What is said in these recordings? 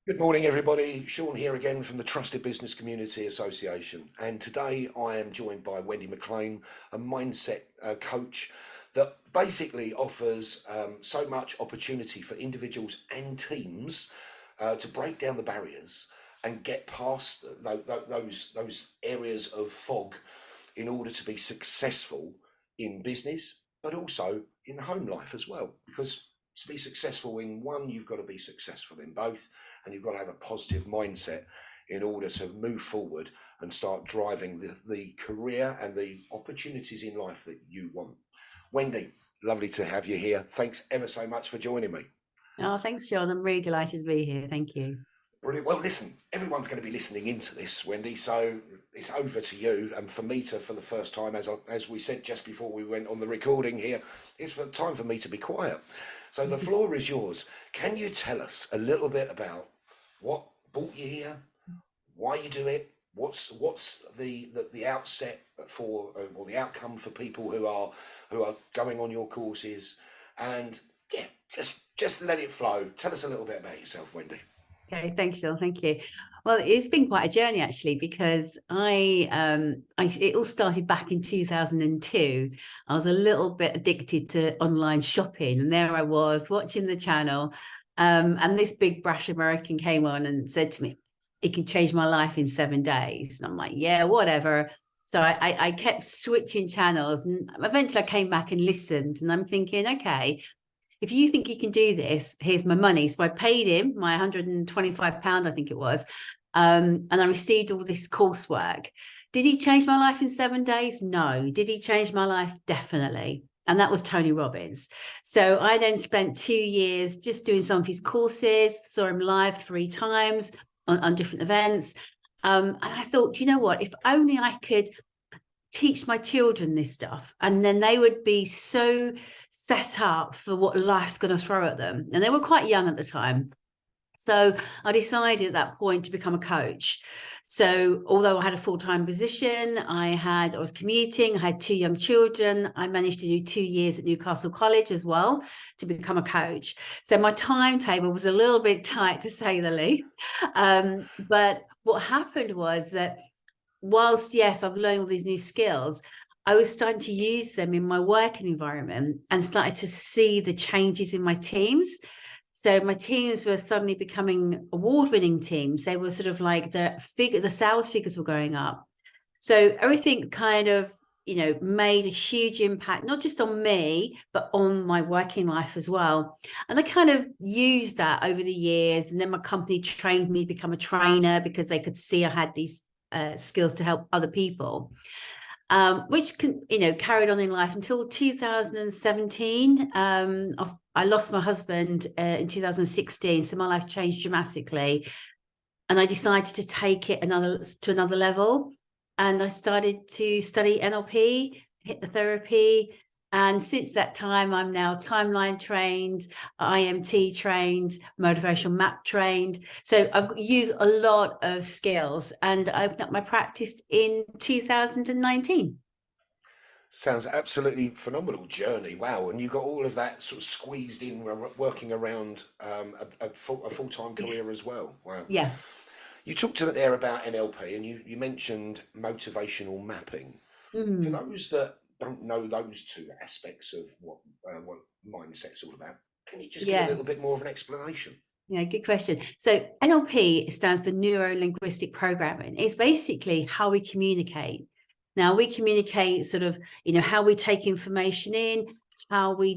Good morning, everybody. Sean here again from the Trusted Business Community Association. And today I am joined by Wendi Mclean, a mindset coach that basically offers so much opportunity for individuals and teams to break down the barriers and get past those areas of fog in order to be successful in business, but also in home life as well. Because to be successful in one, you've got to be successful in both, and you've got to have a positive mindset in order to move forward and start driving the career and the opportunities in life that you want. Wendi, lovely to have you here. Thanks ever so much for joining me. Oh, thanks, John. I'm really delighted to be here. Thank you. Brilliant. Well, listen, everyone's going to be listening into this, Wendi, so it's over to you. And for me to, for the first time, as we said just before we went on the recording here, it's time for me to be quiet. So the floor is yours. Can you tell us a little bit about what brought you here, why you do it, what's the outset for or the outcome for people who are going on your courses, and yeah, just let it flow. Tell us a little bit about yourself, Wendi. Okay, thanks, John. Thank you. Well, it's been quite a journey actually, because it all started back in 2002. I was a little bit addicted to online shopping, and there I was watching the channel, and this big brash American came on and said to me, "It can change my life in 7 days." And I'm like, "Yeah, whatever." So I kept switching channels, and eventually I came back and listened, and I'm thinking, okay, if you think you can do this, here's my money. So I paid him my £125, I think it was. And I received all this coursework. Did he change my life in 7 days? No. Did he change my life? Definitely. And that was Tony Robbins. So I then spent 2 years just doing some of his courses, saw him live 3 times on different events. And I thought, you know what, if only I could teach my children this stuff, and then they would be so set up for what life's going to throw at them. And they were quite young at the time. So I decided at that point to become a coach. So although I had a full-time position, I was commuting, I had 2 young children. I managed to do 2 years at Newcastle College as well to become a coach. So my timetable was a little bit tight, to say the least. But what happened was that whilst, yes, I've learned all these new skills, I was starting to use them in my working environment and started to see the changes in my teams. So my teams were suddenly becoming award-winning teams. They were sort of like the sales figures were going up. So everything kind of, made a huge impact, not just on me, but on my working life as well. And I kind of used that over the years. And then my company trained me to become a trainer because they could see I had these skills to help other people, which carried on in life until 2017. I lost my husband in 2016, so my life changed dramatically, and I decided to take it to another level, and I started to study NLP, hypnotherapy. And since that time, I'm now timeline trained, IMT trained, motivational map trained. So I've used a lot of skills, and I opened up my practice in 2019. Sounds absolutely phenomenal journey. Wow. And you got all of that sort of squeezed in, working around a full-time career as well. Wow. Yeah. You talked a bit there about NLP, and you mentioned motivational mapping. For Mm. those that don't know those two aspects of what mindset's all about, can you just give a Yeah. little bit more of an explanation? Yeah, good question. So NLP stands for neuro linguistic programming. It's basically how we communicate. Now we communicate sort of, how we take information in, how we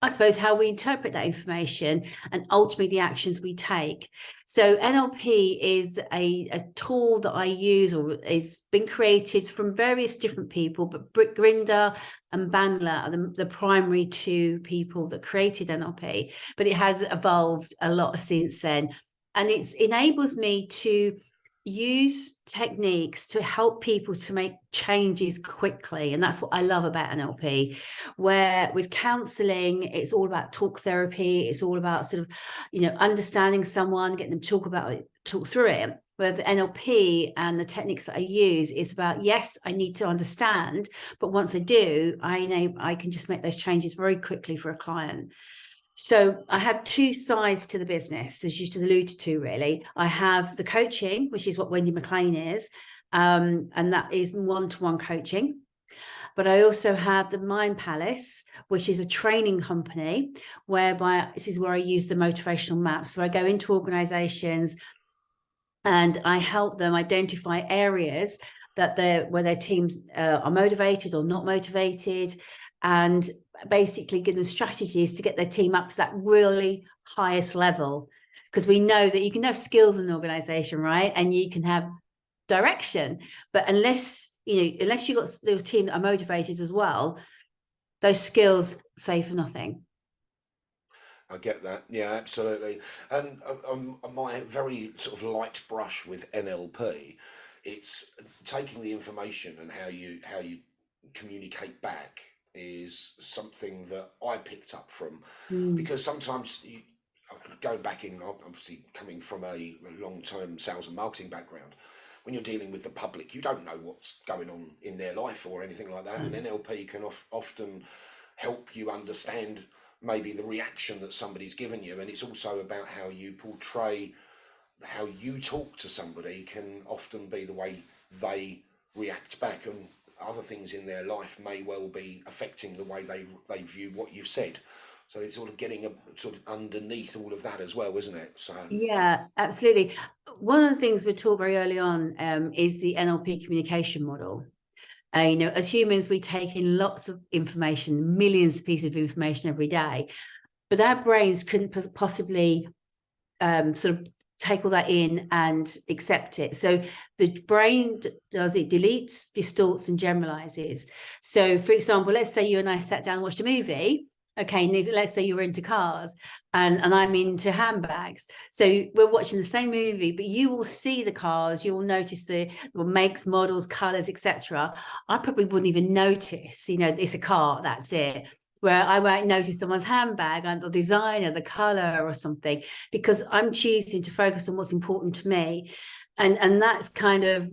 I suppose how we interpret that information, and ultimately the actions we take. So NLP is a tool that I use, or it's been created from various different people, but Grinder and Bandler are the primary two people that created NLP, but it has evolved a lot since then. And it enables me to use techniques to help people to make changes quickly. And that's what I love about NLP, where with counseling, it's all about talk therapy. It's all about sort of, understanding someone, getting them to talk through it. Where the NLP and the techniques that I use is about, yes, I need to understand, but once I do, I can just make those changes very quickly for a client. So I have two sides to the business, as you just alluded to, really. I have the coaching, which is what Wendi Mclean is, and that is one-to-one coaching. But I also have the Mind Palace, which is a training company, whereby this is where I use the motivational map. So I go into organizations and I help them identify areas that where their teams are motivated or not motivated, and basically give them strategies to get their team up to that really highest level. Because we know that you can have skills in an organization, right? And you can have direction, but unless you've got the team that are motivated as well, those skills say for nothing. I get that. Yeah, absolutely. And my very sort of light brush with NLP, it's taking the information and how you communicate back is something that I picked up from, because sometimes going back in, obviously coming from a long-term sales and marketing background, when you're dealing with the public, you don't know what's going on in their life or anything like that. And NLP can often help you understand maybe the reaction that somebody's given you. And it's also about how you portray, how you talk to somebody can often be the way they react back. And other things in their life may well be affecting the way they view what you've said. So it's sort of getting a sort of underneath all of that as well, isn't it? So Yeah, absolutely. One of the things we're taught very early on is the NLP communication model. As humans, we take in lots of information, millions of pieces of information every day, but our brains couldn't possibly sort of take all that in and accept it. So the brain it deletes, distorts, and generalizes. So, for example, let's say you and I sat down and watched a movie. Okay, let's say you're into cars and I'm into handbags. So we're watching the same movie, but you will see the cars, you will notice the makes, models, colors, etc. I probably wouldn't even notice, it's a car, that's it. Where I might notice someone's handbag and the designer, the color or something, because I'm choosing to focus on what's important to me. And that's kind of,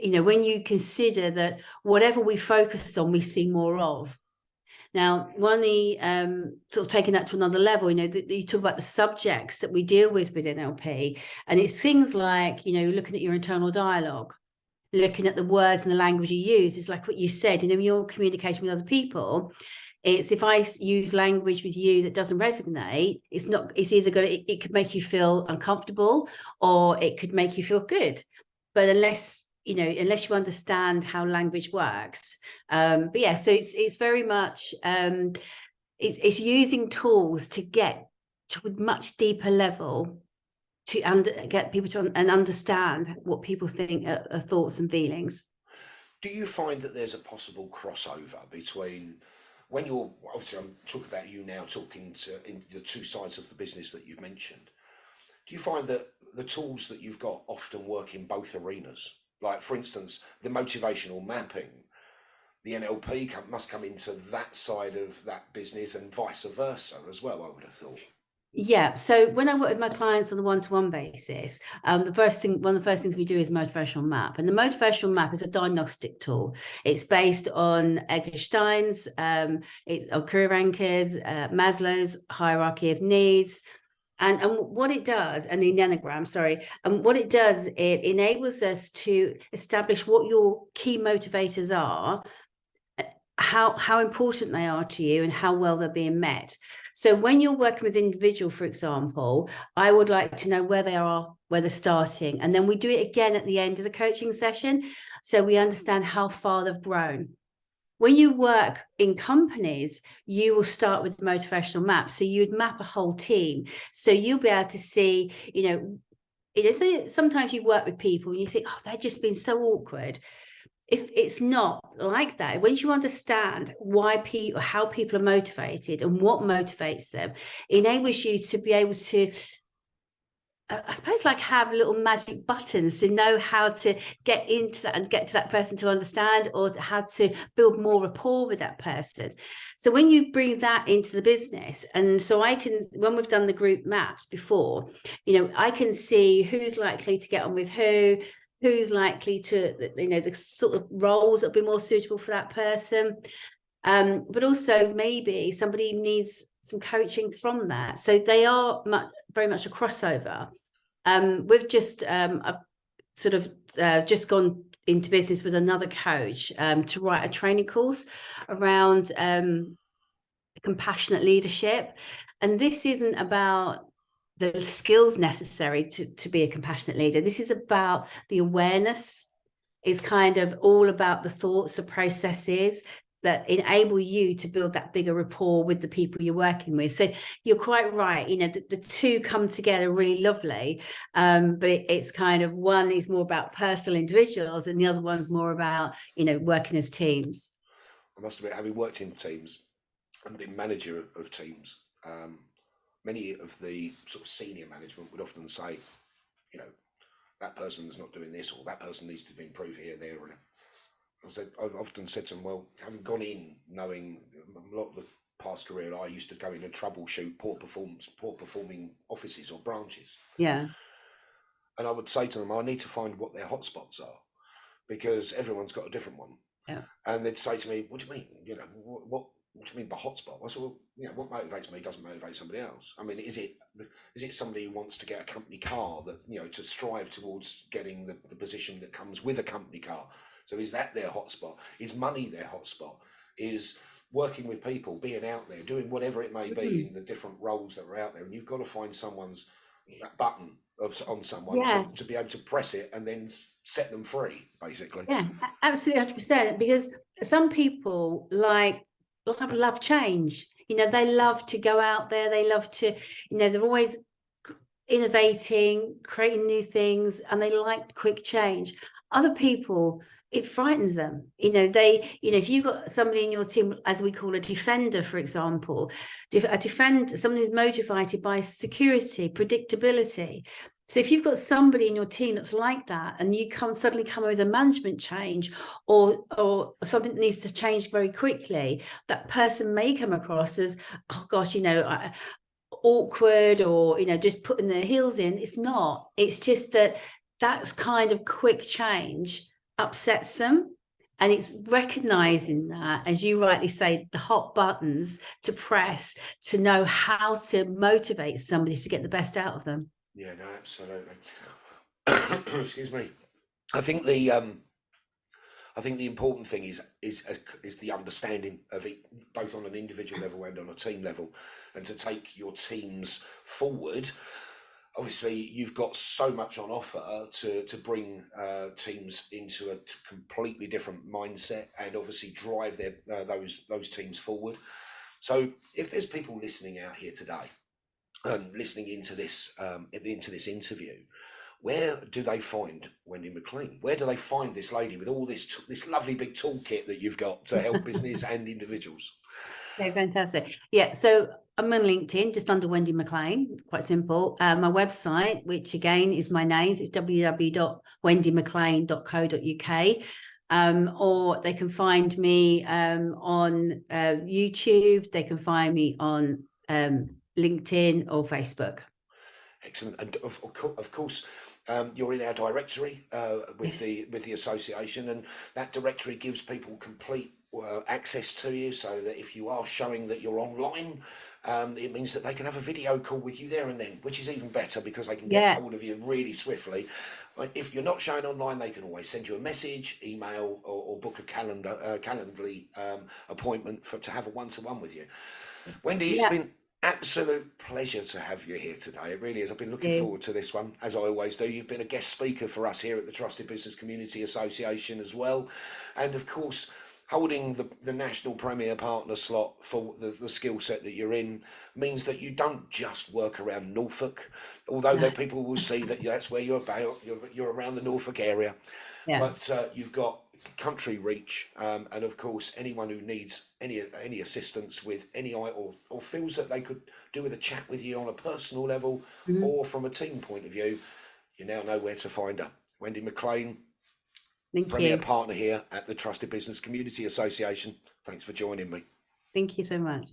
when you consider that whatever we focus on, we see more of. Now, one of the sort of taking that to another level, you talk about the subjects that we deal with NLP, and it's things like, looking at your internal dialogue, looking at the words and the language you use. It's like what you said, you're communicating with other people. It's if I use language with you that doesn't resonate, it's either it could make you feel uncomfortable or it could make you feel good. But unless you understand how language works. But yeah, so it's very much it's using tools to get to a much deeper level to get people to understand what people think are thoughts and feelings. do you find that there's a possible crossover between when you're, obviously I'm talking about you now, talking to in the two sides of the business that you've mentioned, do you find that the tools that you've got often work in both arenas? Like, for instance, the motivational mapping, the NLP must come into that side of that business and vice versa as well, I would have thought. Yeah. So when I work with my clients on a one-to-one basis, one of the first things we do is motivational map. And the motivational map is a diagnostic tool. It's based on Eggerstein's, it's on career anchors, Maslow's hierarchy of needs. And what it does, and the Enneagram, sorry, and what it does, it enables us to establish what your key motivators are, how important they are to you, and how well they're being met. So when you're working with an individual, for example, I would like to know where they are, where they're starting. And then we do it again at the end of the coaching session, so we understand how far they've grown. When you work in companies, you will start with motivational maps. So you'd map a whole team. So you'll be able to see, sometimes you work with people and you think, oh, they've just been so awkward. If it's not like that, once you understand how people are motivated and what motivates them, it enables you to be able to, I suppose, like have little magic buttons to know how to get into that and get to that person to understand, or to how to build more rapport with that person. So when you bring that into the business, and so when we've done the group maps before, I can see who's likely to get on with who's likely to, the sort of roles that will be more suitable for that person. But also maybe somebody needs some coaching from that. So they are very much a crossover. We've just I've sort of just gone into business with another coach to write a training course around compassionate leadership. And this isn't about the skills necessary to be a compassionate leader. This is about the awareness. It's kind of all about the thoughts, the processes that enable you to build that bigger rapport with the people you're working with. So you're quite right. The two come together really lovely. But it's kind of, one is more about personal individuals and the other one's more about, working as teams. I must admit, having worked in teams and been manager of teams, many of the sort of senior management would often say, that person's not doing this, or that person needs to improve here, there, and I've often said to them, well, having gone in knowing a lot of the past career, I used to go in and troubleshoot poor performing offices or branches. Yeah. And I would say to them, I need to find what their hotspots are, because everyone's got a different one. Yeah. And they'd say to me, what do you mean? What do you mean by hotspot? I said, well, what motivates me doesn't motivate somebody else. I mean, is it somebody who wants to get a company car that, to strive towards getting the position that comes with a company car? So is that their hotspot? Is money their hotspot? Is working with people, being out there, doing whatever it may be in the different roles that are out there? And you've got to find that button on someone to be able to press it and then set them free, basically. Yeah, absolutely, 100%. Because some people love change. They love to go out there. They love to, they're always innovating, creating new things, and they like quick change. Other people, it frightens them. If you've got somebody in your team, as we call a defender, for example, someone who's motivated by security, predictability. So if you've got somebody in your team that's like that, and you suddenly come with a management change or something that needs to change very quickly, that person may come across as, oh gosh, awkward, or just putting their heels in. It's not. It's just that's kind of quick change upsets them. And it's recognizing that, as you rightly say, the hot buttons to press to know how to motivate somebody to get the best out of them. Yeah, no, absolutely. Excuse me. I think the important thing is the understanding of it, both on an individual level and on a team level, and to take your teams forward. Obviously, you've got so much on offer to bring teams into a completely different mindset, and obviously drive those teams forward. So, if there's people listening out here today, listening into this interview, where do they find Wendi Mclean? Where do they find this lady with all this lovely big toolkit that you've got to help business and individuals? Okay, fantastic. Yeah, so I'm on LinkedIn, just under Wendi Mclean. Quite simple. My website, which again is my name, it's www.wendimclean.co.uk. Or they can find me on YouTube. They can find me on LinkedIn or Facebook. Excellent. And of course, you're in our directory with the association, and that directory gives people complete access to you, so that if you are showing that you're online, it means that they can have a video call with you there and then, which is even better, because they can get hold of you really swiftly. If you're not showing online, they can always send you a message, email, or book a Calendly appointment to have a one-to-one with you. Wendi, it's been absolute pleasure to have you here today. It really is. I've been looking forward to this one, as I always do. You've been a guest speaker for us here at the Trusted Business Community Association as well, and of course holding the national premier partner slot for the skill set that you're in means that you don't just work around Norfolk, although that people will see that that's where you're around the Norfolk area. But you've got country reach, and of course anyone who needs any assistance with any or feels that they could do with a chat with you on a personal level or from a team point of view, you now know where to find her. Wendi Mclean, Premier Partner here at the Trusted Business Community Association. Thanks for joining me. Thank you so much.